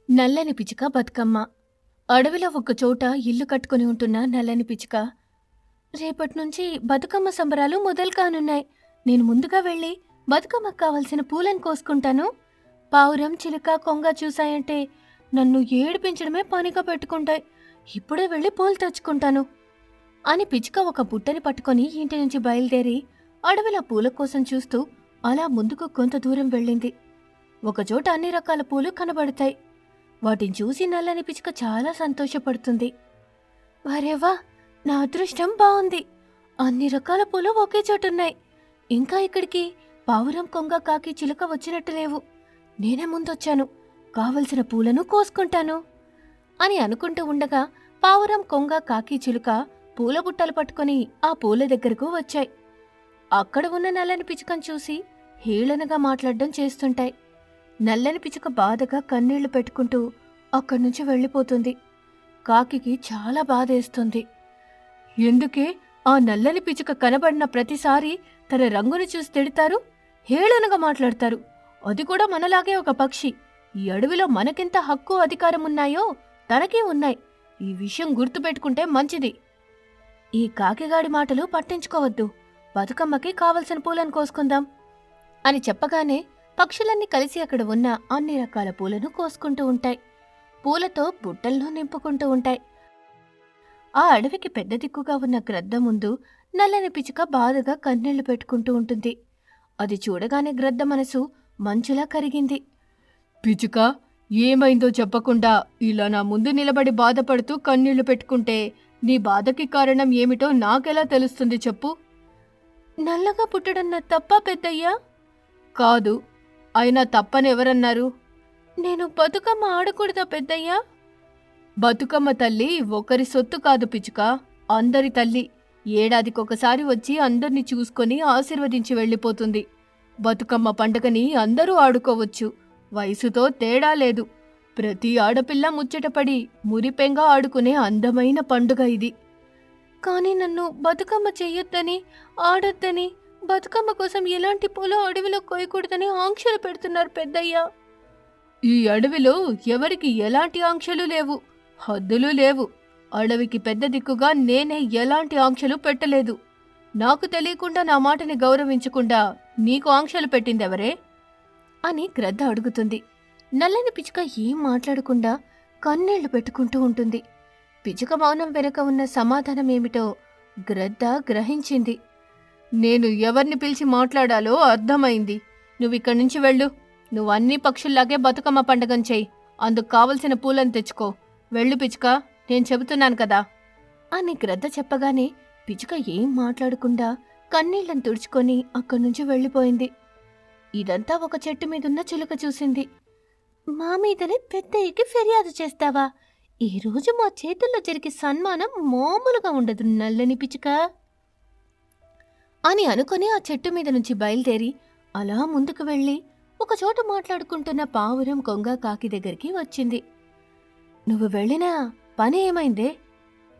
నల్లని పిచ్చుక బతుకమ్మ. అడవిలో ఒకచోట ఇల్లు కట్టుకుని ఉంటున్న నల్లని పిచ్చుక, రేపట్నుంచి బతుకమ్మ సంబరాలు మొదలు కానున్నాయి. నేను ముందుగా వెళ్ళి బతుకమ్మకు కావలసిన పూలను కోసుకుంటాను. పావురం, చిలుక, కొంగ చూశాయంటే నన్ను ఏడిపించడమే పనిగా పెట్టుకుంటాయి. ఇప్పుడే వెళ్ళి పూలు తెచ్చుకుంటాను అని పిచ్చుక ఒక బుట్టని పట్టుకొని ఇంటి నుంచి బయలుదేరి అడవిలో పూల కోసం చూస్తూ అలా ముందుకు కొంత దూరం వెళ్ళింది. ఒకచోట అన్ని రకాల పూలు కనబడతాయి. వాటిని చూసి నల్లని పిచ్చుక చాలా సంతోషపడుతుంది. వరేవా, నా అదృష్టం బావుంది. అన్ని రకాల పూలు ఒకే చోటున్నాయి. ఇంకా ఇక్కడికి పావురం, కొంగ, కాకి, చిలుక వచ్చినట్టు లేవు. నేనే ముందొచ్చాను. కావలసిన పూలను కోసుకుంటాను అని అనుకుంటూ ఉండగా పావురం, కొంగ, కాకి, చిలుక పూల బుట్టలు పట్టుకొని ఆ పూల దగ్గరకు వచ్చాయి. అక్కడ ఉన్న నల్లని పిచ్చుకను చూసి హేళనగా మాట్లాడడం చేస్తుంటాయి. నల్లని పిచ్చుక బాధగా కన్నీళ్లు పెట్టుకుంటూ అక్కడ్నుంచి వెళ్ళిపోతుంది. కాకికి చాలా బాధేస్తుంది. ఎందుకే ఆ నల్లని పిచ్చుక కనబడిన ప్రతిసారి తన రంగును చూసి తిడతారు, హేళనగా మాట్లాడతారు. అది కూడా మనలాగే ఒక పక్షి. ఈ అడవిలో మనకెంత హక్కు, అధికారం ఉన్నాయో తనకీ ఉన్నాయి. ఈ విషయం గుర్తుపెట్టుకుంటే మంచిది. ఈ కాకిగాడి మాటలు పట్టించుకోవద్దు. బతుకమ్మకి కావలసిన పూలను కోసుకుందాం అని చెప్పగానే పక్షులన్నీ కలిసి అక్కడ ఉన్న అన్ని రకాల పూలను కోసుకుంటూ ఉంటాయి. పూలతో బుట్టలను నింపుకుంటూ ఉంటాయి. ఆ అడవికి పెద్ద దిక్కుగా ఉన్న గ్రద్ద ముందు నల్లని పిచ్చుక బాధగా కన్నీళ్లు పెట్టుకుంటూ ఉంటుంది. అది చూడగానే గ్రద్ద మనసు మంచులా కరిగింది. పిచ్చుక, ఏమైందో చెప్పకుండా ఇలా నా ముందు నిలబడి బాధపడుతూ కన్నీళ్లు పెట్టుకుంటే నీ బాధకి కారణం ఏమిటో నాకెలా తెలుస్తుంది చెప్పు? నల్లగా పుట్టడం నా తప్ప పెద్దయ్యా? కాదు. అయినా తప్పని ఎవరన్నారు? నేను బతుకమ్మ ఆడకూడదా పెద్దయ్యా? బతుకమ్మ తల్లి ఒకరి సొత్తు కాదు పిచ్చుక, అందరి తల్లి. ఏడాదికొకసారి వచ్చి అందర్నీ చూసుకొని ఆశీర్వదించి వెళ్ళిపోతుంది. బతుకమ్మ పండుగని అందరూ ఆడుకోవచ్చు. వయసుతో తేడా లేదు. ప్రతి ఆడపిల్ల ముచ్చటపడి మురిపెంగా ఆడుకునే అందమైన పండుగ ఇది. కానీ నన్ను బతుకమ్మ చెయ్యొద్దని, ఆడొద్దని, బతుకమ్మ కోసం ఎలాంటి పూలు అడవిలో కోయకూడదని ఆంక్షలు పెడుతున్నారు పెద్దయ్యా. ఈ అడవిలో ఎవరికి ఎలాంటి ఆంక్షలు లేవు, హద్దులు లేవు. అడవికి పెద్ద దిక్కుగా నేనే ఎలాంటి ఆంక్షలు పెట్టలేదు. నాకు తెలియకుండా నా మాటని గౌరవించకుండా నీకు ఆంక్షలు పెట్టిందెవరే అని గ్రద్ద అడుగుతుంది. నల్లని పిచ్చుక ఏం మాట్లాడకుండా కన్నీళ్లు పెట్టుకుంటూ ఉంటుంది. పిచ్చుక మౌనం వెనుక ఉన్న సమాధానమేమిటో గ్రద్ద గ్రహించింది. నేను ఎవర్ని పిలిచి మాట్లాడాలో అర్థమైంది. నువ్విక్కడి నుంచి వెళ్ళు. నువ్వు అన్ని పక్షుల్లాగే బతుకమ్మ పండగను చెయ్యి. అందుకు కావలసిన పూలను తెచ్చుకో. వెళ్ళు పిచ్చుక, నేను చెబుతున్నాను కదా అని గ్రద్ద చెప్పగానే పిచ్చుక ఏం మాట్లాడకుండా కన్నీళ్లను తుడుచుకొని అక్కడి నుంచి వెళ్ళిపోయింది. ఇదంతా ఒక చెట్టు మీదున్న చిలుక చూసింది. మా మీదనే పెద్దయ్యకి ఫిర్యాదు చేస్తావా? ఈ రోజు మా చేతుల్లో జరిగే సన్మానం మామూలుగా ఉండదు నల్లని పిచ్చుక అని అనుకుని ఆ చెట్టు మీద నుంచి బయలుదేరి అలా ముందుకు వెళ్ళి ఒకచోట మాట్లాడుకుంటున్న పావురం, కొంగ, కాకి దగ్గరికి వచ్చింది. నువ్వు వెళ్ళినా పని ఏమైందే?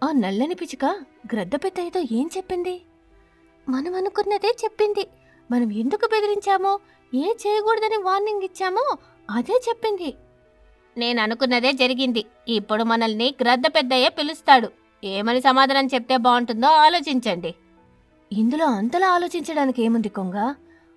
ఆ నల్లని పిచ్చుక గ్రద్ద పెద్దయ్యతో ఏం చెప్పింది? మనం అనుకున్నదే చెప్పింది. మనం ఎందుకు బెదిరించామో, ఏ చేయకూడదని వార్నింగ్ ఇచ్చామో అదే చెప్పింది. నేననుకున్నదే జరిగింది. ఇప్పుడు మనల్ని గ్రద్ద పెద్దయ్య పిలుస్తాడు. ఏమని సమాధానం చెప్తే బాగుంటుందో ఆలోచించండి. ఇందులో అంతలా ఆలోచించడానికి ఏముంది కొంగ?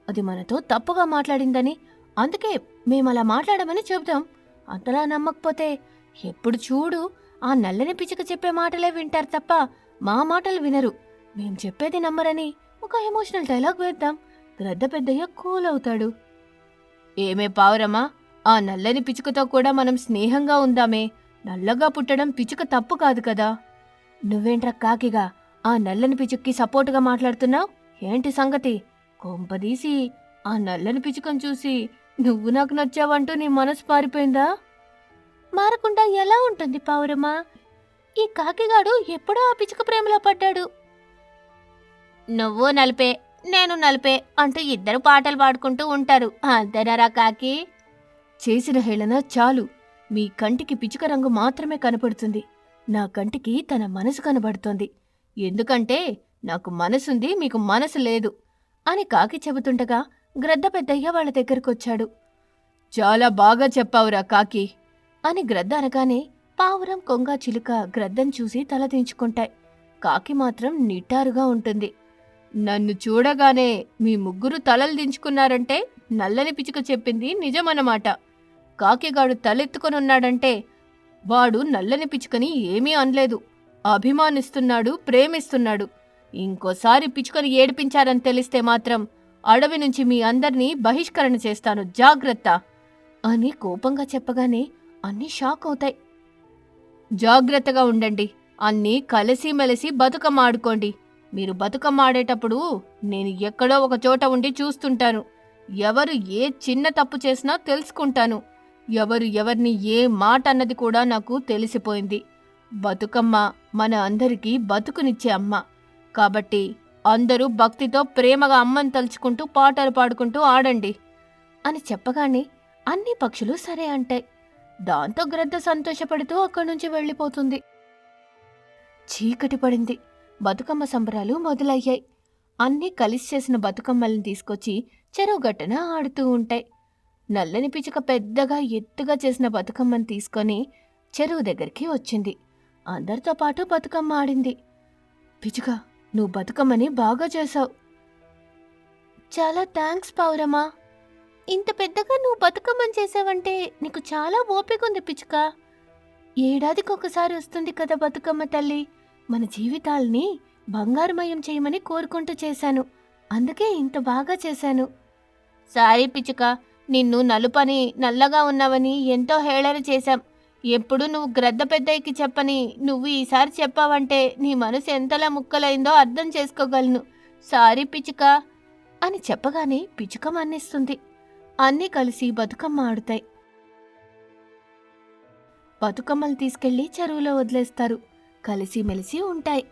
అది మనతో తప్పుగా మాట్లాడిందని, అందుకే మేమలా మాట్లాడమని చెబుతాం. అంతలా నమ్మకపోతే ఎప్పుడు చూడు ఆ నల్లని పిచ్చుక చెప్పే మాటలే వింటారు తప్ప మా మాటలు వినరు. మేం చెప్పేది నమ్మరని ఒక ఎమోషనల్ డైలాగ్ వేద్దాం. గ్రద్ద పెద్దయ్య కూల్ అవుతాడు. ఏమే పావురమా, ఆ నల్లని పిచ్చుకతో కూడా మనం స్నేహంగా ఉందామే. నల్లగా పుట్టడం పిచ్చుక తప్పు కాదు కదా. నువ్వేంట్రా కాకిగా ఆ నల్లని పిచ్చుక్కి సపోర్టుగా మాట్లాడుతున్నావు? ఏంటి సంగతి? కొంపదీసి ఆ నల్లని పిచ్చుకను చూసి నువ్వు నాకు నచ్చావంటూ నీ మనసు పారిపోయిందా? మారకుండా ఎలా ఉంటుంది పావురమా? ఈ కాకిగాడు ఎప్పుడో ఆ పిచ్చుక ప్రేమలో పడ్డాడు. నువ్వు నలిపే, నేను నలిపే అంటూ ఇద్దరు పాటలు పాడుకుంటూ ఉంటారు. అంతేనారా కాకి? చేసిన హేళన చాలు. మీ కంటికి పిచ్చుక రంగు మాత్రమే కనపడుతుంది. నా కంటికి తన మనసు కనబడుతోంది. ఎందుకంటే నాకు మనసుంది, మీకు మనసు లేదు అని కాకి చెబుతుండగా గ్రద్ద పెద్దయ్య వాళ్ళ దగ్గరకొచ్చాడు. చాలా బాగా చెప్పావురా కాకి. అని గ్రద్ద అనగానే పావురం, కొంగ, చిలుక గ్రద్దను చూసి తలదించుకుంటాయి. కాకి మాత్రం నిట్టారుగా ఉంటుంది. నన్ను చూడగానే మీ ముగ్గురు తలలు దించుకున్నారంటే నల్లని పిచుక చెప్పింది నిజమన్నమాట. కాకిగాడు తలెత్తుకొనున్నాడంటే వాడు నల్లని పిచుకని ఏమీ అనలేదు. అభిమానిస్తున్నాడు, ప్రేమిస్తున్నాడు. ఇంకోసారి పిచుకని ఏడిపించారని తెలిస్తే మాత్రం అడవి నుంచి మీ అందర్నీ బహిష్కరణ చేస్తాను, జాగ్రత్త అని కోపంగా చెప్పగానే అన్నీ షాక్ అవుతాయి. జాగ్రత్తగా ఉండండి. అన్నీ కలిసిమెలిసి బతుకమ్మ ఆడుకోండి. మీరు బతుకమ్మ ఆడేటప్పుడు నేను ఎక్కడో ఒక చోట ఉండి చూస్తుంటాను. ఎవరు ఏ చిన్న తప్పు చేసినా తెలుసుకుంటాను. ఎవరు ఎవరిని ఏ మాట అన్నది కూడా నాకు తెలిసిపోయింది. బతుకమ్మ మన అందరికీ బతుకునిచ్చే అమ్మ. కాబట్టి అందరూ భక్తితో ప్రేమగా అమ్మని తలుచుకుంటూ పాటలు పాడుకుంటూ ఆడండి అని చెప్పగానే అన్ని పక్షులు సరే అంటాయి. దాంతో గ్రద్ద సంతోషపడుతూ అక్కడి నుంచి వెళ్ళిపోతుంది. చీకటి పడింది. బతుకమ్మ సంబరాలు మొదలయ్యాయి. అన్నీ కలిసి చేసిన బతుకమ్మల్ని తీసుకొచ్చి చెరువు గట్టున ఆడుతూ ఉంటాయి. నల్లని పిచుక పెద్దగా ఎత్తుగా చేసిన బతుకమ్మని తీసుకొని చెరువు దగ్గరికి వచ్చింది. అందరితో పాటు బతుకమ్మ ఆడింది. పిచుక, నువ్వు బతుకమ్మని బాగా చేశావు. చాలా థ్యాంక్స్ పావురమ్మా. ఇంత పెద్దగా నువ్వు బతుకమ్మని చేసావంటే నీకు చాలా ఓపికంది పిచుక. ఏడాదికి ఒకసారి వస్తుంది కదా బతుకమ్మ తల్లి. మన జీవితాల్ని బంగారుమయం చేయమని కోరుకుంటూ చేశాను. అందుకే ఇంత బాగా చేశాను. సారీ పిచుక, నిన్ను నలుపని నల్లగా ఉన్నావని ఎంతో హేళన చేశాం. ఎప్పుడు నువ్వు గ్రద్ద పెద్దయ్యకి చెప్పని నువ్వు ఈసారి చెప్పావంటే నీ మనసు ఎంతలా ముక్కలైందో అర్థం చేసుకోగలను. సారీ పిచుక అని చెప్పగానే పిచుక మన్నిస్తుంది. అన్నీ కలిసి బతుకమ్మ ఆడుతాయి. బతుకమ్మలు తీసుకెళ్లి చెరువులో వదిలేస్తారు. కలిసిమెలిసి ఉంటాయి.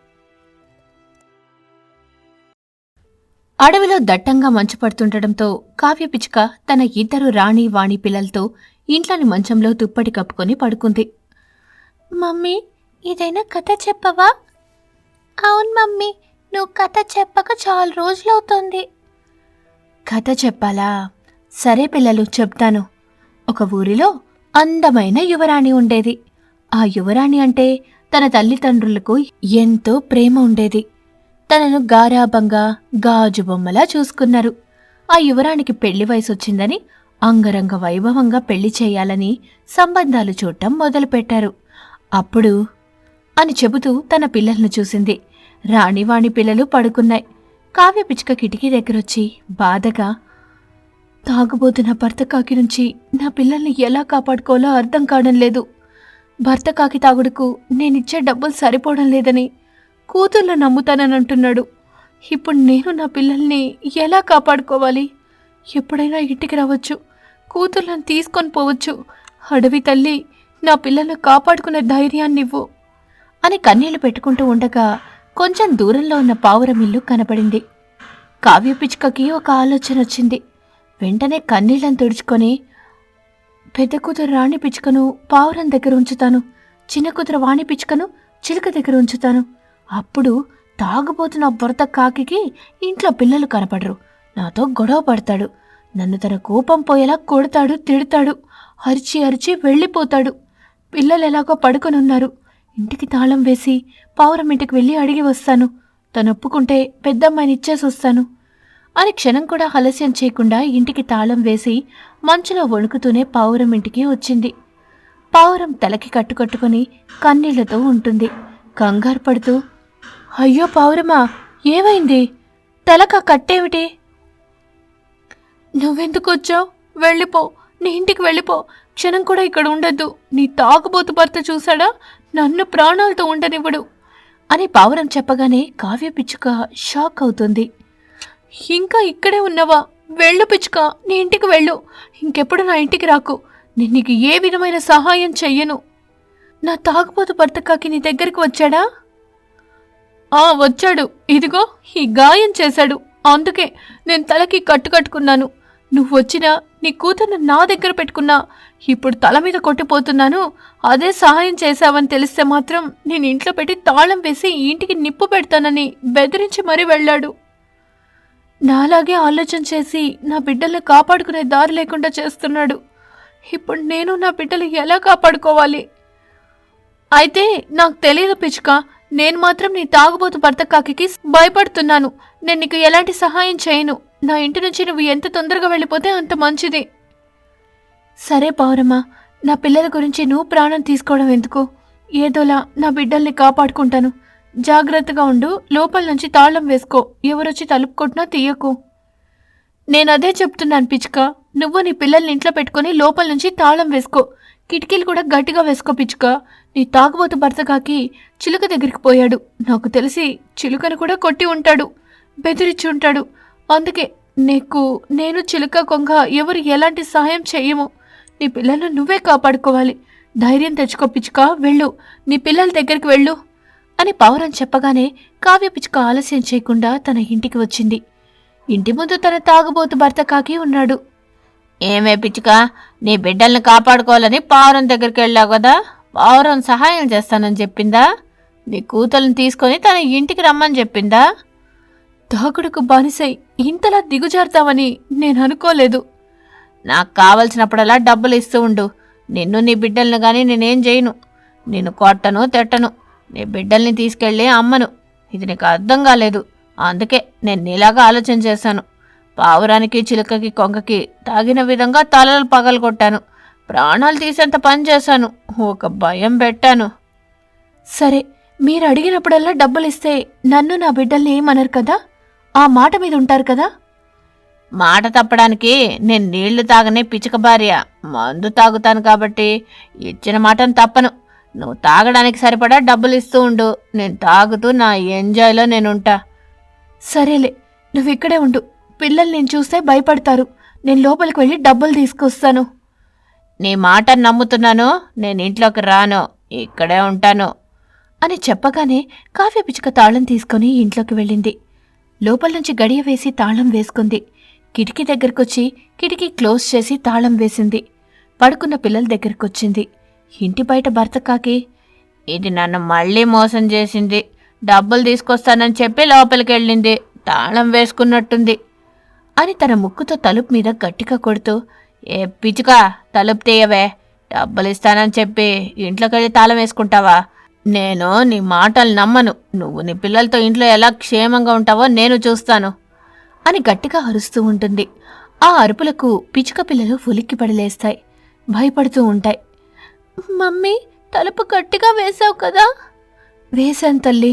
అడవిలో దట్టంగా మంచు పడుతుండటంతో కావ్య పిచుక తన ఇద్దరు రాణి వాణి పిల్లలతో ఇంట్లోని మంచంలో దుప్పటి కప్పుకొని పడుకుంది. మమ్మీ, ఏదైనా కథ చెప్పవా? అవును మమ్మీ, నువ్వు కథ చెప్పక చాలా రోజులవుతోంది. కథ చెప్పాలా? సరే పిల్లలు, చెప్తాను. ఒక ఊరిలో అందమైన యువరాణి ఉండేది. ఆ యువరాణి అంటే తన తల్లిదండ్రులకు ఎంతో ప్రేమ ఉండేది. తనను గారాబంగా గాజు బొమ్మలా చూసుకున్నారు. ఆ యువరాణికి పెళ్లి వయసొచ్చిందని అంగరంగ వైభవంగా పెళ్లి చేయాలని సంబంధాలు చూడటం మొదలుపెట్టారు. అప్పుడు అని చెబుతూ తన పిల్లలను చూసింది. రాణివాణి పిల్లలు పడుకున్నాయి. కావ్య పిచుక కిటికీ దగ్గరొచ్చి బాధగా, తాగుబోతున్న భర్త కాకి నుంచి నా పిల్లల్ని ఎలా కాపాడుకోవాలో అర్థం కావడం లేదు. భర్త కాకి తాగుడుకు నేనిచ్చే డబ్బులు సరిపోవడం లేదని కూతుర్లు నమ్ముతానని అంటున్నాడు. ఇప్పుడు నేను నా పిల్లల్ని ఎలా కాపాడుకోవాలి? ఎప్పుడైనా ఇంటికి రావచ్చు, కూతుర్లను తీసుకొని పోవచ్చు. అడవి తల్లి, నా పిల్లలను కాపాడుకునే ధైర్యాన్నివ్వు అని కన్నీళ్లు పెట్టుకుంటూ ఉండగా కొంచెం దూరంలో ఉన్న పావురం ఇల్లు కనపడింది. కావ్య పిచుకకి ఒక ఆలోచన వచ్చింది. వెంటనే కన్నీళ్లను తుడుచుకొని, పెద్ద కూతురు రాణి పిచుకను పావురం దగ్గర ఉంచుతాను, చిన్న కూతురు వాణి పిచుకను చిలుక దగ్గర ఉంచుతాను. అప్పుడు తాగుబోతున్న భర్త కాకికి ఇంట్లో పిల్లలు కనపడరు. నాతో గొడవ పడతాడు. నన్ను తన కోపం పోయేలా కొడతాడు, తిడతాడు. అరిచి అరిచి వెళ్ళిపోతాడు. పిల్లలు ఎలాగో పడుకొనున్నారు. ఇంటికి తాళం వేసి పావురం ఇంటికి వెళ్ళి అడిగి వస్తాను. తను ఒప్పుకుంటే పెద్దమ్మాయిని ఇచ్చేసి వస్తాను అని క్షణం కూడా ఆలస్యం చేయకుండా ఇంటికి తాళం వేసి మంచులో వణుకుతూనే పావురం ఇంటికి వచ్చింది. పావురం తలకి కట్టుకట్టుకుని కన్నీళ్లతో ఉంటుంది. కంగారు పడుతూ, అయ్యో పావురమా, ఏమైంది? తలక కట్టేమిటి? నువ్వెందుకు వచ్చావు? వెళ్ళిపో, నీ ఇంటికి వెళ్ళిపో. క్షణం కూడా ఇక్కడ ఉండద్దు. నీ తాగుబోతు భర్త చూశాడా? నన్ను ప్రాణాలతో ఉండనివ్వడు అని పావురం చెప్పగానే కావ్య పిచుక షాక్ అవుతుంది. ఇంకా ఇక్కడే ఉన్నావా? వెళ్ళు పిచుక, నీ ఇంటికి వెళ్ళు. ఇంకెప్పుడు నా ఇంటికి రాకు. నేను నీకు ఏ విధమైన సహాయం చెయ్యను. నా తాగుబోతు భర్త కాకి నీ దగ్గరికి వచ్చాడా? వచ్చాడు. ఇదిగో ఈ గాయం చేశాడు. అందుకే నేను తలకి కట్టుకున్నాను. నువ్వు వచ్చినా నీ కూతుర్ను నా దగ్గర పెట్టుకున్నా. ఇప్పుడు తల మీద కొట్టిపోతున్నాను. అదే సహాయం చేశావని తెలిస్తే మాత్రం నేను ఇంట్లో పెట్టి తాళం వేసి ఇంటికి నిప్పు పెడతానని బెదిరించి మరీ వెళ్ళాడు. నాలాగే ఆలోచన చేసి నా బిడ్డల్ని కాపాడుకునే దారి లేకుండా చేస్తున్నాడు. ఇప్పుడు నేను నా బిడ్డలు ఎలా కాపాడుకోవాలి? అయితే నాకు తెలియదు పిచ్చుక. నేను మాత్రం నీ తాగుబోతు భర్త కాకి భయపడుతున్నాను. నేను నీకు ఎలాంటి సహాయం చేయను. నా ఇంటి నుంచి నువ్వు ఎంత తొందరగా వెళ్ళిపోతే అంత మంచిది. సరే పావురమ్మా, నా పిల్లల గురించి నువ్వు ప్రాణం తీసుకోవడం ఎందుకు? ఏదోలా నా బిడ్డల్ని కాపాడుకుంటాను. జాగ్రత్తగా ఉండు. లోపల నుంచి తాళం వేసుకో. ఎవరొచ్చి తలుపు కొట్టినా తీయకు. నేనదే చెప్తున్నాను పిచ్చుక. నువ్వు నీ పిల్లల్ని ఇంట్లో పెట్టుకుని లోపల నుంచి తాళం వేసుకో. కిటికీలు కూడా గట్టిగా వేసుకో పిచ్చుక. నీ తాగుబోతు భర్త కాకి చిలుక దగ్గరికి పోయాడు. నాకు తెలిసి చిలుకను కూడా కొట్టి ఉంటాడు, బెదిరించి ఉంటాడు. అందుకే నేను చిలుక కొంగ ఎవరు ఎలాంటి సహాయం చెయ్యము. నీ పిల్లలను నువ్వే కాపాడుకోవాలి. ధైర్యం తెచ్చుకో పిచ్చుక. వెళ్ళు, నీ పిల్లల దగ్గరికి వెళ్ళు అని పావురం చెప్పగానే కావ్య పిచ్చుక ఆలస్యం చేయకుండా తన ఇంటికి వచ్చింది. ఇంటి ముందు తన తాగుబోతు భర్త కాకి ఉన్నాడు. ఏమే పిచ్చుక, నీ బిడ్డల్ని కాపాడుకోవాలని పావురం దగ్గరికి వెళ్ళావు కదా, పావురం సహాయం చేస్తానని చెప్పిందా? నీ కూతుర్ని తీసుకొని తన ఇంటికి రమ్మని చెప్పిందా? తాగుడుకు బానిసై ఇంతలా దిగుజారుతావని నేను అనుకోలేదు. నాకు కావలసినప్పుడల్లా డబ్బులు ఇస్తూ ఉండు. నిన్ను నీ బిడ్డల్ని గాని నేనేం చేయను. నేను కొట్టను తిట్టను. నీ బిడ్డల్ని తీసుకెళ్ళి అమ్మను. ఇది నీకు అర్థం కాలేదు. అందుకే నేను నీలాగా ఆలోచన చేశాను. పావురానికి చిలుకకి కొంగకి తాగిన విధంగా తలలు పగలగొట్టాను. ప్రాణాలు తీసేంత పని చేశాను. ఒక భయం పెట్టాను. సరే, మీరు అడిగినప్పుడల్లా డబ్బులిస్తే నన్ను నా బిడ్డల్ని ఏమనరు కదా? ఆ మాట మీద ఉంటారు కదా? మాట తప్పడానికి నేను నీళ్లు తాగనే పిచ్చుక భార్య. మందు తాగుతాను కాబట్టి ఇచ్చిన మాటను తప్పను. నువ్వు తాగడానికి సరిపడా డబ్బులు ఇస్తూ ఉండు. నేను తాగుతూ నా ఎంజాయ్లో నేనుంటా. సరేలే, నువ్వు ఇక్కడే ఉండు. పిల్లలు నేను చూస్తే భయపడతారు. నేను లోపలికి వెళ్ళి డబ్బులు తీసుకొస్తాను. నీ మాట నమ్ముతున్నాను. నేను ఇంట్లోకి రాను, ఇక్కడే ఉంటాను అని చెప్పగానే కావ్య పిచ్చుక తాళం తీసుకుని ఇంట్లోకి వెళ్ళింది. లోపల నుంచి గడియ వేసి తాళం వేసుకుంది. కిటికీ దగ్గరకొచ్చి కిటికీ క్లోజ్ చేసి తాళం వేసింది. పడుకున్న పిల్లల దగ్గరకొచ్చింది. ఇంటి బయట భర్త కాకి, ఇది నన్ను మళ్ళీ మోసం చేసింది. డబ్బులు తీసుకొస్తానని చెప్పి లోపలికి వెళ్ళింది. తాళం వేసుకున్నట్టుంది అని తన ముక్కుతో తలుపు మీద గట్టిగా కొడుతూ, ఏ పిచ్చుక, తలుపు తీయవే. డబ్బులు ఇస్తానని చెప్పి ఇంట్లోకెళ్ళి తాళం వేసుకుంటావా? నేను నీ మాటలు నమ్మను. నువ్వు నీ పిల్లలతో ఇంట్లో ఎలా క్షేమంగా ఉంటావో నేను చూస్తాను అని గట్టిగా అరుస్తూ ఉంటుంది. ఆ అరుపులకు పిచ్చుక పిల్లలు ఉలిక్కి పడిలేస్తాయి, భయపడుతూ ఉంటాయి. మమ్మీ, తలుపు గట్టిగా వేశావు కదా? వేశాను తల్లి.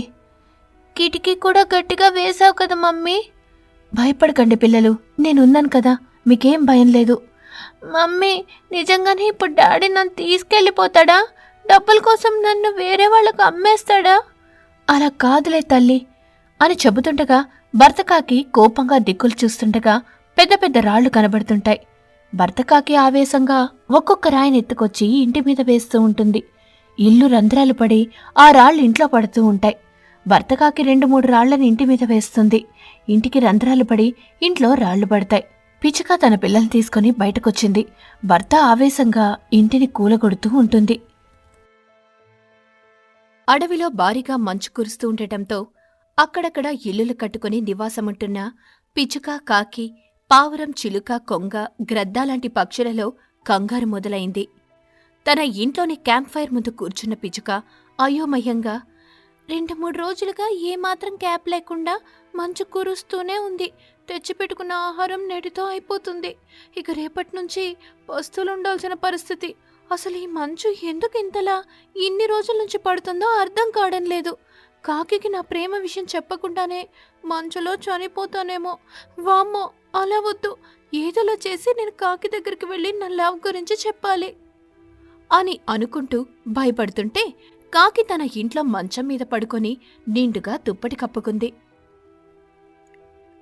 కిటికీ కూడా గట్టిగా వేశావు కదా మమ్మీ? భయపడకండి పిల్లలు, నేనున్నాను కదా, మీకేం భయం లేదు. మమ్మీ, నిజంగానే ఇప్పుడు డాడీ నన్ను తీసుకెళ్ళిపోతాడా? డబ్బుల కోసం నన్ను వేరే వాళ్ళకు అమ్మేస్తాడా? అలా కాదులే తల్లి అని చెబుతుండగా భర్తకాకి కోపంగా దిక్కులు చూస్తుండగా పెద్ద పెద్ద రాళ్లు కనబడుతుంటాయి. భర్తకాకి ఆవేశంగా ఒక్కొక్క రాయిని ఎత్తుకొచ్చి ఇంటి మీద వేస్తూ ఉంటుంది. ఇల్లు రంధ్రాలు పడి ఆ రాళ్లు ఇంట్లో పడుతూ ఉంటాయి. భర్తకాకి 2-3 రాళ్లను ఇంటి మీద వేస్తుంది. ఇంటికి రంధ్రాలు పడి ఇంట్లో రాళ్లు పడతాయి. పిచ్చుక తన పిల్లల్ని తీసుకుని బయటకొచ్చింది. భర్త ఆవేశంగా ఇంటిని కూలగొడుతూ ఉంటుంది. అడవిలో భారీగా మంచు కురుస్తూ ఉండటంతో అక్కడక్కడ ఇల్లులు కట్టుకుని నివాసముంటున్న పిచ్చుక, కాకి, పావురం, చిలుక, కొంగ, గ్రద్దాలాంటి పక్షులలో కంగారు మొదలైంది. తన ఇంట్లోని క్యాంప్ ఫైర్ ముందు కూర్చున్న పిచ్చుక అయోమయంగా, 2-3 రోజులుగా ఏమాత్రం క్యాప్ లేకుండా మంచు కురుస్తూనే ఉంది. తెచ్చిపెట్టుకున్న ఆహారం నేటితో అయిపోతుంది. ఇక రేపటి నుంచి పస్తులుండాల్సిన పరిస్థితి. అసలు ఈ మంచు ఎందుకు ఇంతలా ఇన్ని రోజుల నుంచి పడుతుందో అర్థం కావడం లేదు. కాకికి నా ప్రేమ విషయం చెప్పకుండానే మంచులో చనిపోతానేమో. వామ్మో, అలా వద్దు. ఏదోలా చేసి నేను కాకి దగ్గరికి వెళ్ళి నా లవ్ గురించి చెప్పాలి అని అనుకుంటూ భయపడుతుంటే కాకి తన ఇంట్లో మంచం మీద పడుకొని నిండుగా దుప్పటి కప్పుకుంది.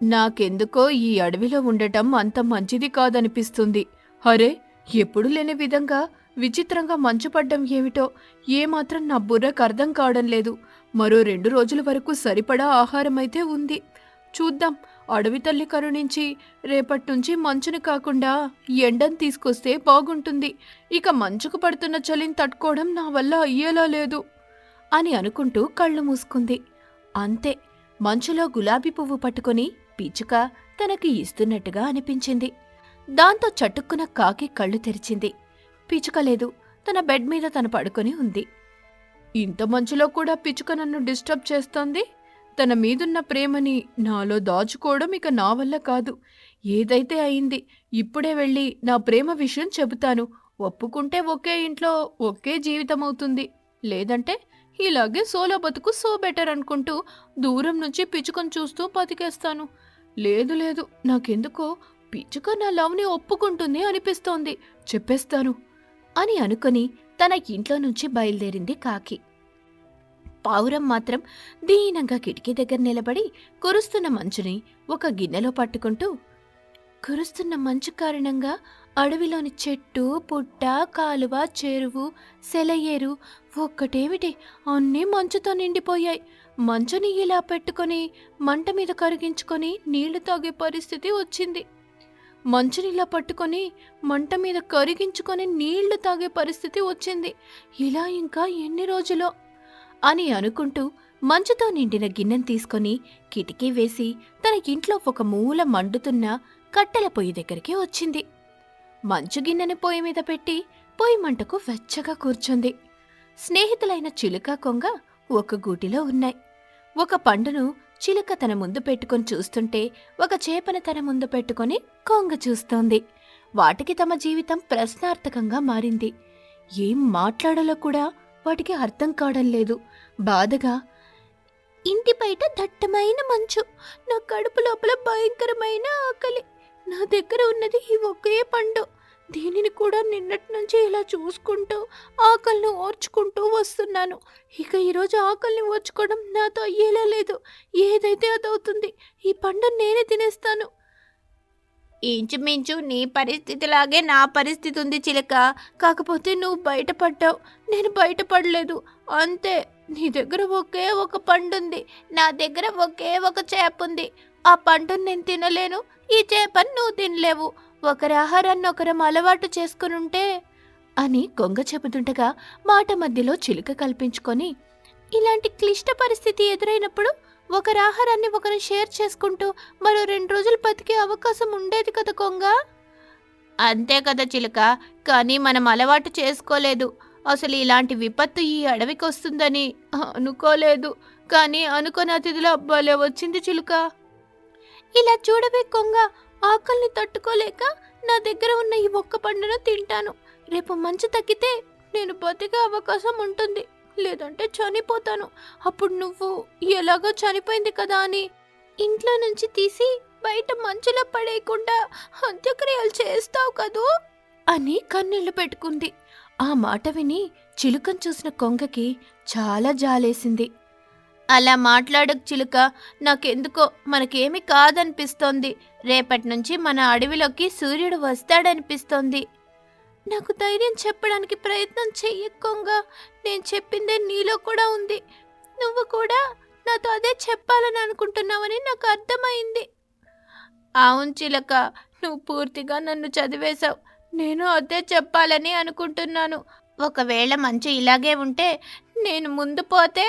నాకెందుకో ఈ అడవిలో ఉండటం అంత మంచిది కాదనిపిస్తుంది. అరే, ఎప్పుడు లేని విధంగా విచిత్రంగా మంచు పడ్డం ఏమిటో ఏమాత్రం నా బుర్రకు అర్థం కావడం లేదు. మరో 2 రోజుల వరకు సరిపడా ఆహారమైతే ఉంది. చూద్దాం, అడవి తల్లి కరుణించి రేపట్నుంచి మంచుని కాకుండా ఎండను తీసుకొస్తే బాగుంటుంది. ఇక మంచుకు పడుతున్న చలిని తట్టుకోవడం నా వల్ల అయ్యేలా లేదు అని అనుకుంటూ కళ్ళు మూసుకుంది. అంతే, మంచులో గులాబీ పువ్వు పట్టుకుని పిచ్చుక తనకి ఇస్తున్నట్టుగా అనిపించింది. దాంతో చటుక్కున కాకి కళ్ళు తెరిచింది. పిచుక లేదు. తన బెడ్ మీద తను పడుకొని ఉంది. ఇంత మంచులో కూడా పిచుక నన్ను డిస్టర్బ్ చేస్తోంది. తన మీదున్న ప్రేమని నాలో దాచుకోవడం ఇక నా వల్ల కాదు. ఏదైతే అయింది, ఇప్పుడే వెళ్ళి నా ప్రేమ విషయం చెబుతాను. ఒప్పుకుంటే ఒకే ఇంట్లో ఒకే జీవితం అవుతుంది. లేదంటే ఇలాగే సోలో బతుకు సో బెటర్ అనుకుంటూ దూరం నుంచి పిచుకను చూస్తూ బతికేస్తాను. లేదు లేదు, నాకెందుకో పిచుక నా లవ్ని ఒప్పుకుంటుంది అనిపిస్తోంది. చెప్పేస్తాను అని అనుకుని తన ఇంట్లో నుంచి బయలుదేరింది కాకి. పావురం మాత్రం దీనంగా కిటికీ దగ్గర నిలబడి కురుస్తున్న మంచుని ఒక గిన్నెలో పట్టుకుంటూ, కురుస్తున్న మంచు కారణంగా అడవిలోని చెట్టు, పుట్ట, కాలువ, చెరువు, సెలయేరు ఒక్కటేమిటి అన్నీ మంచుతో నిండిపోయాయి. మంచుని ఇలా పెట్టుకొని మంట మీద కరిగించుకొని నీళ్లు తాగే పరిస్థితి వచ్చింది. మంచునిలా పట్టుకొని మంట మీద కరిగించుకొని నీళ్లు తాగే పరిస్థితి వచ్చింది. ఇలా ఇంకా ఎన్ని రోజులో అని అనుకుంటూ మంచుతో నిండిన గిన్నెను తీసుకొని కిటికీ వేసి తన ఇంట్లో ఒక మూల మండుతున్న కట్టెల పొయ్యి దగ్గరికి వచ్చింది. మంచు గిన్నెని పొయ్యి మీద పెట్టి పొయ్యి మంటకు వెచ్చగా కూర్చుంది. స్నేహితులైన చిలుక, కొంగ ఒక గూటిలో ఉన్నాయి. ఒక పండును చిలుక తన ముందు పెట్టుకొని చూస్తుంటే ఒక చేపను తన ముందు పెట్టుకొని కొంగ చూస్తోంది. వాటికి తమ జీవితం ప్రశ్నార్థకంగా మారింది. ఏం మాట్లాడాలో కూడా వాటికి అర్థం కావడం లేదు. బాధగా, ఇంటి బయట దట్టమైన మంచు, నా కడుపు లోపల భయంకరమైన ఆకలి, నా దగ్గర ఉన్నది ఈ ఒకే పండు, దీనిని కూడా నిన్నటి నుంచి ఇలా చూసుకుంటూ ఆకలిని ఓర్చుకుంటూ వస్తున్నాను. ఇక ఈరోజు ఆకలిని ఓర్చుకోవడం నాతో అయ్యేలా లేదు. ఏదైతే అదవుతుంది. ఈ పండు నేనే తినేస్తాను. ఇంచుమించు నీ పరిస్థితిలాగే నా పరిస్థితి ఉంది చిలక. కాకపోతే నువ్వు బయటపడ్డావు, నేను బయటపడలేదు అంతే. నీ దగ్గర ఒకే ఒక పండుంది, నా దగ్గర ఒకే ఒక చేప ఉంది. ఆ పండుని నేను తినలేను, ఈ చేపని నువ్వు తినలేవు. ఒకరి ఆహారాన్ని ఒకరం అలవాటు చేసుకునుంటే అని కొంగ చెబుతుండగా మాట మధ్యలో చిలుక కల్పించుకొని, ఇలాంటి క్లిష్ట పరిస్థితి ఎదురైనప్పుడు ఒకరి ఆహారాన్ని ఒకరు షేర్ చేసుకుంటూ మరో 2 రోజులు బతికే అవకాశం ఉండేది కదా కొంగ. అంతే కదా చిలుక, కానీ మనం అలవాటు చేసుకోలేదు. అసలు ఇలాంటి విపత్తు ఈ అడవికి వస్తుందని అనుకోలేదు. కానీ అనుకోని అతిథిలో భలే వచ్చింది చిలుక. ఇలా చూడవే కొంగ, ఆకలిని తట్టుకోలేక నా దగ్గర ఉన్న ఈ ఒక్క పండును తింటాను. రేపు మంచు తగ్గితే నేను బతికే అవకాశం ఉంటుంది, లేదంటే చనిపోతాను. అప్పుడు నువ్వు ఎలాగో చనిపోయింది కదా అని ఇంట్లో నుంచి తీసి బయట మంచులో పడేయకుండా అంత్యక్రియలు చేస్తావు కదూ అని కన్నీళ్లు పెట్టుకుంది. ఆ మాట విని చిలుకను చూసిన కొంగకి చాలా జాలేసింది. అలా మాట్లాడకు చిలుక, నాకెందుకో మనకేమి కాదనిపిస్తోంది. రేపటి నుంచి మన అడవిలోకి సూర్యుడు వస్తాడనిపిస్తోంది. నాకు ధైర్యం చెప్పడానికి ప్రయత్నం చెయ్యక్కొంగా, నేను చెప్పిందే నీలో కూడా ఉంది. నువ్వు కూడా నాతో అదే చెప్పాలని అనుకుంటున్నావని నాకు అర్థమైంది. అవును చిలక, నువ్వు పూర్తిగా నన్ను చదివేశావు. నేను అదే చెప్పాలని అనుకుంటున్నాను. ఒకవేళ మంచు ఇలాగే ఉంటే నేను ముందు పోతే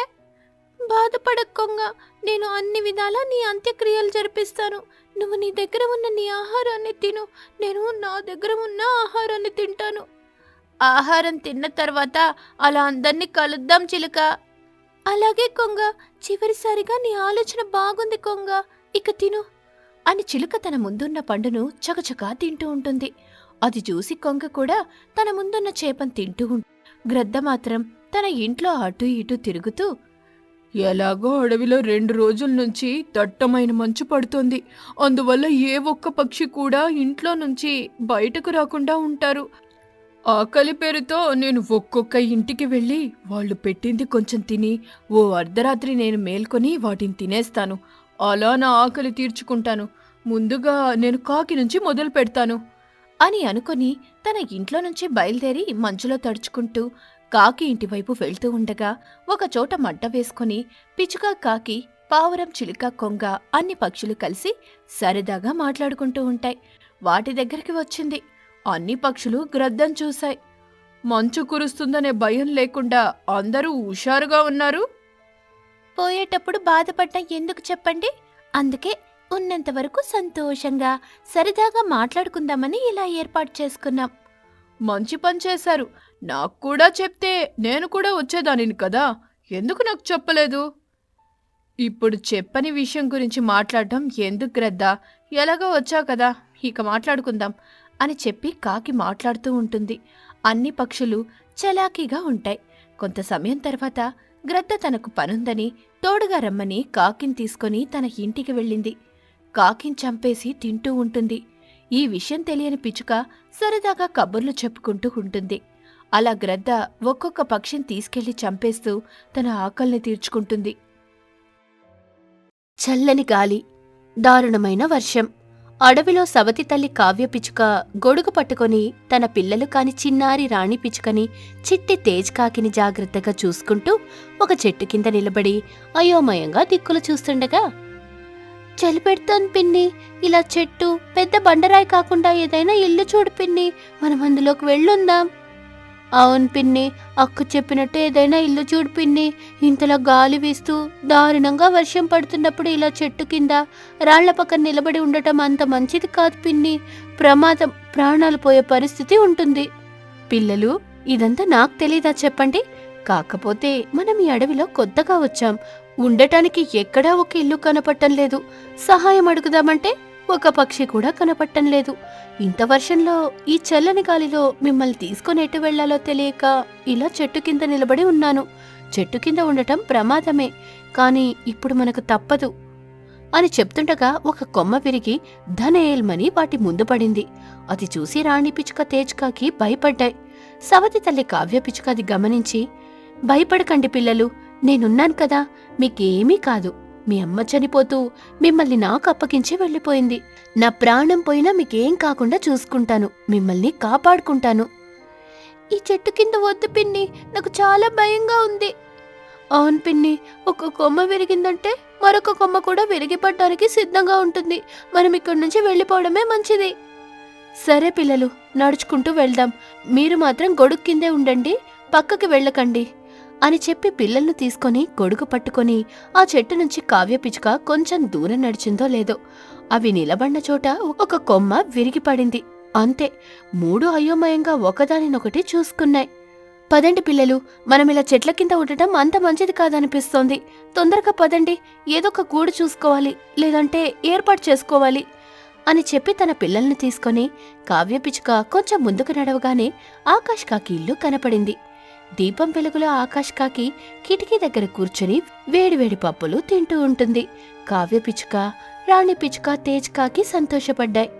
బాధపడక్కొంగా, నేను అన్ని విధాలా నీ అంత్యక్రియలు జరిపిస్తాను. నువ్వు నీ దగ్గర ఉన్న నీ ఆహారాన్ని తిను, నేను నా దగ్గర ఉన్న ఆహారాన్ని తింటాను. ఆహారం తిన్న తర్వాత అలా అందరినీ కలుద్దాం చిలుక. అలాగే కొంగ, చివరిసారిగా నీ ఆలోచన బాగుంది కొంగ, ఇక తిను అని చిలుక తన ముందున్న పండును చకచకా తింటూ ఉంటుంది. అది చూసి కొంగ కూడా తన ముందున్న చేపను తింటూ గ్రద్ద మాత్రం తన ఇంట్లో అటూ ఇటూ తిరుగుతూ, ఎలాగో అడవిలో 2 రోజుల నుంచి దట్టమైన మంచు పడుతోంది. అందువల్ల ఏ ఒక్క పక్షి కూడా ఇంట్లో నుంచి బయటకు రాకుండా ఉంటారు. ఆకలి పేరుతో నేను ఒక్కొక్క ఇంటికి వెళ్ళి వాళ్ళు పెట్టింది కొంచెం తిని ఓ అర్ధరాత్రి నేను మేల్కొని వాటిని తినేస్తాను. అలా నా ఆకలి తీర్చుకుంటాను. ముందుగా నేను కాకి నుంచి మొదలు పెడతాను అని అనుకొని తన ఇంట్లో నుంచి బయలుదేరి మంచులో తడుచుకుంటూ కాకి ఇంటివైపు వెళ్తూ ఉండగా ఒకచోట మంట వేసుకుని పిచుక, కాకి, పావురం, చిలుక, కొంగ అన్ని పక్షులు కలిసి సరదాగా మాట్లాడుకుంటూ ఉంటాయి. వాటి దగ్గరికి వచ్చింది. అన్ని పక్షులు గ్రద్దం చూశాయి. మంచు కురుస్తుందనే భయం లేకుండా అందరూ హుషారుగా ఉన్నారు. పోయేటప్పుడు బాధపడ్డా ఎందుకు చెప్పండి, అందుకే ఉన్నంతవరకు సంతోషంగా సరదాగా మాట్లాడుకుందామని ఇలా ఏర్పాటు చేసుకున్నాం. మంచి పని చేశారు. నాకు కూడా చెప్తే నేను కూడా వచ్చేదానిని కదా. ఎందుకు నాకు చెప్పలేదు? ఇప్పుడు చెప్పని విషయం గురించి మాట్లాడడం ఎందుకు గ్రద్దా? ఎలాగో వచ్చావు కదా, ఇక మాట్లాడుకుందాం అని చెప్పి కాకి మాట్లాడుతూ ఉంటుంది. అన్ని పక్షులు చలాకీగా ఉంటాయి. కొంత సమయం తర్వాత గ్రద్ద తనకు పనుందని తోడుగా రమ్మని కాకిని తీసుకొని తన ఇంటికి వెళ్ళింది. కాకిని చంపేసి తింటూ ఉంటుంది. ఈ విషయం తెలియని పిచ్చుక సరదాగా కబుర్లు చెప్పుకుంటూ ఉంటుంది. అలా గ్రద్ద ఒక్కొక్క పక్షిని తీసుకెళ్లి చంపేస్తూ తన ఆకలిని తీర్చుకుంటుంది. చల్లని గాలి, దారుణమైన వర్షం. అడవిలో సవతి తల్లి కావ్య పిచ్చుక గొడుగు పట్టుకొని తన పిల్లలు కాని చిన్నారి రాణి పిచ్చుకని చిట్టి తేజ్ కాకిని జాగ్రత్తగా చూసుకుంటూ ఒక చెట్టు కింద నిలబడి అయోమయంగా దిక్కులు చూస్తుండగా, చలిపెడుతోంది పిన్ని, ఇలా చెట్టు పెద్ద బండరాయి కాకుండా ఏదైనా ఇల్లు చూడు పిన్ని, మనం అందులోకి వెళ్ళుందాం. అవును పిన్ని, అక్క చెప్పినట్టు ఏదైనా ఇల్లు చూడు పిన్ని, ఇంతలా గాలి వీస్తూ దారుణంగా వర్షం పడుతున్నప్పుడు ఇలా చెట్టు కింద రాళ్ల పక్కన నిలబడి ఉండటం అంత మంచిది కాదు పిన్ని, ప్రమాదం, ప్రాణాలు పోయే పరిస్థితి ఉంటుంది. పిల్లలు, ఇదంతా నాకు తెలీదా చెప్పండి? కాకపోతే మనం ఈ అడవిలో కొత్తగా వచ్చాం. ఉండటానికి ఎక్కడా ఒక ఇల్లు కనపట్టం లేదు. సహాయం అడుగుదామంటే ఒక పక్షి కూడా కనపట్టం లేదు. ఇంత వర్షంలో ఈ చల్లని గాలిలో మిమ్మల్ని తీసుకుని ఎటు వెళ్లాలో తెలియక ఇలా చెట్టు కింద నిలబడి ఉన్నాను. చెట్టు కింద ఉండటం ప్రమాదమే, కానీ ఇప్పుడు మనకు తప్పదు అని చెప్తుండగా ఒక కొమ్మ విరిగి ధనేల్మని వాటి ముందు పడింది. అది చూసి రాణి పిచ్చుక తేజ్కాకి భయపడ్డాయి. సవతి తల్లి కావ్య పిచ్చుక అది గమనించి, భయపడకండి పిల్లలు, నేనున్నాను కదా, మీకేమీ కాదు. మీ అమ్మ చనిపోతూ మిమ్మల్ని నాకు అప్పగించి వెళ్ళిపోయింది. నా ప్రాణం పోయినా మీకేం కాకుండా చూసుకుంటాను, మిమ్మల్ని కాపాడుకుంటాను. ఈ చెట్టు కింద వద్దు పిన్ని, నాకు చాలా భయంగా ఉంది. అవును పిన్ని, ఒక కొమ్మ విరిగిందంటే మరొక కొమ్మ కూడా విరిగిపడడానికి సిద్ధంగా ఉంటుంది. మనం ఇక్కడి నుంచి వెళ్ళిపోవడమే మంచిది. సరే పిల్లలు, నడుచుకుంటూ వెళ్దాం. మీరు మాత్రం గొడుగు కిందే ఉండండి, పక్కకి వెళ్ళకండి అని చెప్పి పిల్లల్ని తీసుకొని గొడుగు పట్టుకొని ఆ చెట్టు నుంచి కావ్య పిచ్చుక కొంచెం దూరం నడిచిందో లేదో అవి నిలబడిన చోట ఒక కొమ్మ విరిగిపడింది. అంతే, మూడు అయోమయంగా ఒకదానినొకటి చూసుకున్నాయి. పదండి పిల్లలు, మనమిలా చెట్ల కింద ఉండటం అంత మంచిది కాదనిపిస్తోంది. తొందరగా పదండి, ఏదో ఒక గూడు చూసుకోవాలి, లేదంటే ఏర్పాటు చేసుకోవాలి అని చెప్పి తన పిల్లల్ని తీసుకొని కావ్య పిచ్చుక కొంచెం ముందుకు నడవగానే ఆకాష్ కాకి ఇల్లు కనపడింది. దీపం వెలుగులో ఆకాష్ కాకి కిటికీ దగ్గర కూర్చుని వేడివేడి పప్పులు తింటూ ఉంటుంది. కావ్య పిచ్చుక, రాణి పిచ్చుక, తేజ్ కాకి సంతోషపడ్డాయి.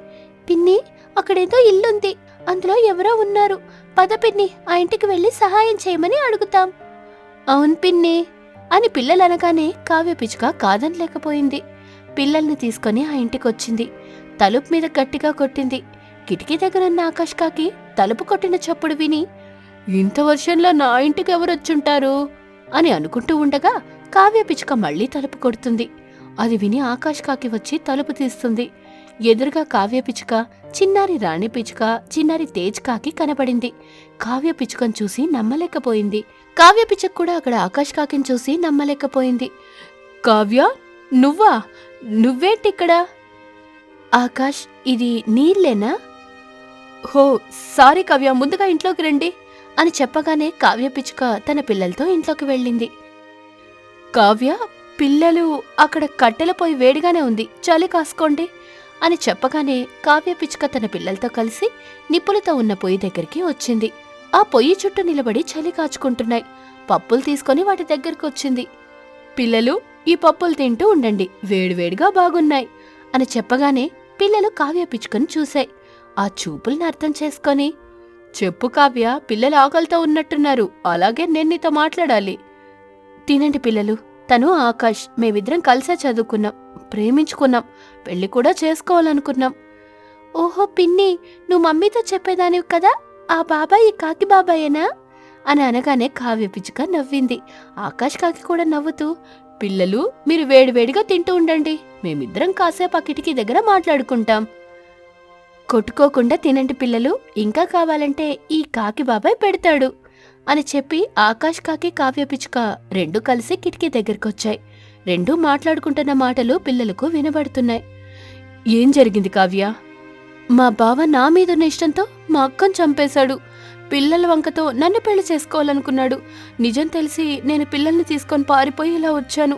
పిన్ని, అక్కడేదో ఇల్లుంది, అందులో ఎవరో ఉన్నారు. పద పిన్ని, ఆ ఇంటికి వెళ్లి సహాయం చేయమని అడుగుతాం. అవును పిన్ని అని పిల్లలు అనగానే కావ్య పిచ్చుక కాదనలేకపోయింది. పిల్లల్ని తీసుకొని ఆ ఇంటికొచ్చింది. తలుపు మీద గట్టిగా కొట్టింది. కిటికీ దగ్గరున్న ఆకాష్ కాకి తలుపు కొట్టిన చప్పుడు విని, ఇంత వర్షంలో నా ఇంటికి ఎవరొచ్చుంటారు అని అనుకుంటూ ఉండగా కావ్య పిచ్చుక మళ్లీ తలుపు కొడుతుంది. అది విని ఆకాష్ కాకి వచ్చి తలుపు తీస్తుంది. ఎదురుగా కావ్య పిచ్చుక, చిన్నారి రాణి పిచ్చుక, చిన్నారి తేజ్ కాకి కనపడింది. కావ్య పిచ్చుకను చూసి నమ్మలేకపోయింది. కావ్య పిచ్చుక కూడా అక్కడ ఆకాష్ కాకిని చూసి నమ్మలేకపోయింది. కావ్య, నువ్వా? నువ్వేంటిక్కడ? ఆకాష్, ఇది నీళ్ళేనా? హో సారీ కావ్య, ముందుగా ఇంట్లోకి రండి అని చెప్పగానే కావ్య పిచ్చుక తన పిల్లలతో ఇంట్లోకి వెళ్ళింది. కావ్య, పిల్లలు, అక్కడ కట్టెల పొయ్యి వేడిగానే ఉంది, చలి కాసుకోండి అని చెప్పగానే కావ్య పిచ్చుక తన పిల్లలతో కలిసి నిప్పులతో ఉన్న పొయ్యి దగ్గరికి వచ్చింది. ఆ పొయ్యి చుట్టూ నిలబడి చలి కాచుకుంటున్నాయి. పప్పులు తీసుకొని వాటి దగ్గరకు వచ్చింది. పిల్లలు, ఈ పప్పులు తింటూ ఉండండి, వేడివేడిగా బాగున్నాయి అని చెప్పగానే పిల్లలు కావ్య పిచ్చుకని చూశాయి. ఆ చూపుల్ని అర్థం చేసుకొని, చెప్పు కావ్య, పిల్లలు ఆకలితో ఉన్నట్టున్నారు, అలాగే నేను నీతో మాట్లాడాలి. తినండి పిల్లలు, తను ఆకాష్, మేమిద్దరం కలిసే చదువుకున్నాం, ప్రేమించుకున్నాం, పెళ్లి కూడా చేసుకోవాలనుకున్నాం. ఓహో పిన్ని, నువ్వు మమ్మీతో చెప్పేదానివి కదా, ఆ బాబాయ్ ఈ కాకి బాబాయేనా అని అనగానే కావ్య పిచ్చుక నవ్వింది. ఆకాష్ కాకి కూడా నవ్వుతూ, పిల్లలు, మీరు వేడివేడిగా తింటూ ఉండండి, మేమిద్దరం కాసేపు ఆ కిటికీ దగ్గర మాట్లాడుకుంటాం. కొట్టుకోకుండా తినండి పిల్లలు, ఇంకా కావాలంటే ఈ కాకి బాబాయ్ పెడతాడు అని చెప్పి ఆకాష్ కాకి, కావ్య పిచ్చుక రెండూ కలిసి కిటికీ దగ్గరకొచ్చాయి. రెండూ మాట్లాడుకుంటున్న మాటలు పిల్లలకు వినబడుతున్నాయి. ఏం జరిగింది కావ్య? మా బావ నా మీదున్న ఇష్టంతో మా అక్కను చంపేశాడు. పిల్లల వంకతో నన్ను పెళ్లి చేసుకోవాలనుకున్నాడు. నిజం తెలిసి నేను పిల్లల్ని తీసుకొని పారిపోయి ఇలా వచ్చాను.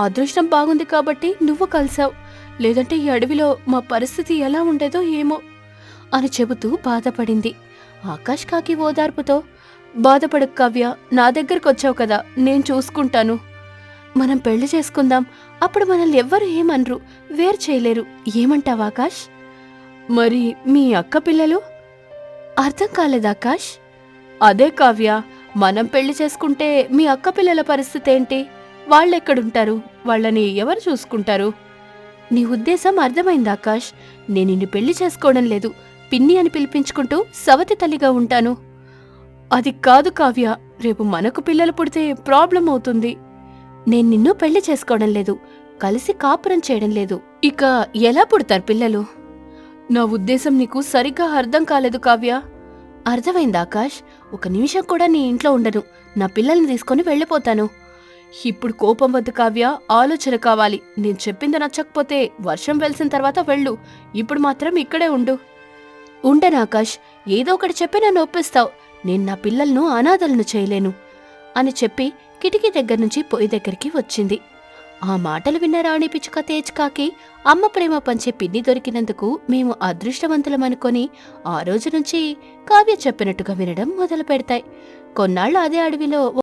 అదృష్టం బాగుంది కాబట్టి నువ్వు కలిసావు. లేదంటే ఈ అడవిలో మా పరిస్థితి ఎలా ఉండేదో ఏమో అని చెబుతూ బాధపడింది. ఆకాష్ కాకి ఓదార్పుతో, బాధపడకు కావ్య, నా దగ్గరకు వచ్చావు కదా, నేను చూసుకుంటాను. మనం పెళ్లి చేసుకుందాం. అప్పుడు మనల్ని ఎవ్వరు ఏమనరు, వేరు చేయలేరు. ఏమంటావు ఆకాష్? మరి మీ అక్క పిల్లలు? అర్థం కాలేదు ఆకాష్. అదే కావ్య, మనం పెళ్లి చేసుకుంటే మీ అక్క పిల్లల పరిస్థితి ఏంటి? వాళ్ళెక్కడుంటారు? వాళ్ళని ఎవరు చూసుకుంటారు? నీ ఉద్దేశం అర్థమైంది ఆకాష్. నేను నిన్ను పెళ్లి చేసుకోవడం లేదు, పిన్ని అని పిలిపించుకుంటూ సవతి తల్లిగా ఉంటాను. అది కాదు కావ్య, రేపు మనకు పిల్లలు పుడితే ప్రాబ్లం అవుతుంది. నేను నిన్ను పెళ్లి చేసుకోవడం లేదు, కలిసి కాపురం చేయడం లేదు. ఇక ఎలా పుడతారు పిల్లలు? నా ఉద్దేశం నీకు సరిగ్గా అర్థం కాలేదు కావ్య. అర్థమైంది ఆకాష్. ఒక నిమిషం కూడా నీ ఇంట్లో ఉండను. నా పిల్లల్ని తీసుకొని వెళ్ళిపోతాను. ఇప్పుడు కోపం వద్దు కావ్య, ఆలోచన కావాలి. నేను చెప్పింది నచ్చకపోతే వర్షం వెలిసిన తర్వాత వెళ్ళు. ఇప్పుడు మాత్రం ఇక్కడే ఉండు. ఉండను ఆకాష్, ఏదో ఒకటి చెప్పి నన్ను ఒప్పిస్తావు. నేను నా పిల్లలను అనాథలను చేయలేను అని చెప్పి కిటికీ దగ్గర నుంచి పొయ్యి దగ్గరికి వచ్చింది. ఆ మాటలు విన్న రాణి పిచ్చుక తేజ్కాకి అమ్మ ప్రేమ పంచే పిన్ని దొరికినందుకు మేము అదృష్టవంతులమనుకొని ఆ రోజు నుంచి కావ్య చెప్పినట్టుగా వినడం మొదలు పెడతాయి. కొన్నాళ్ళు అదే అడవిలో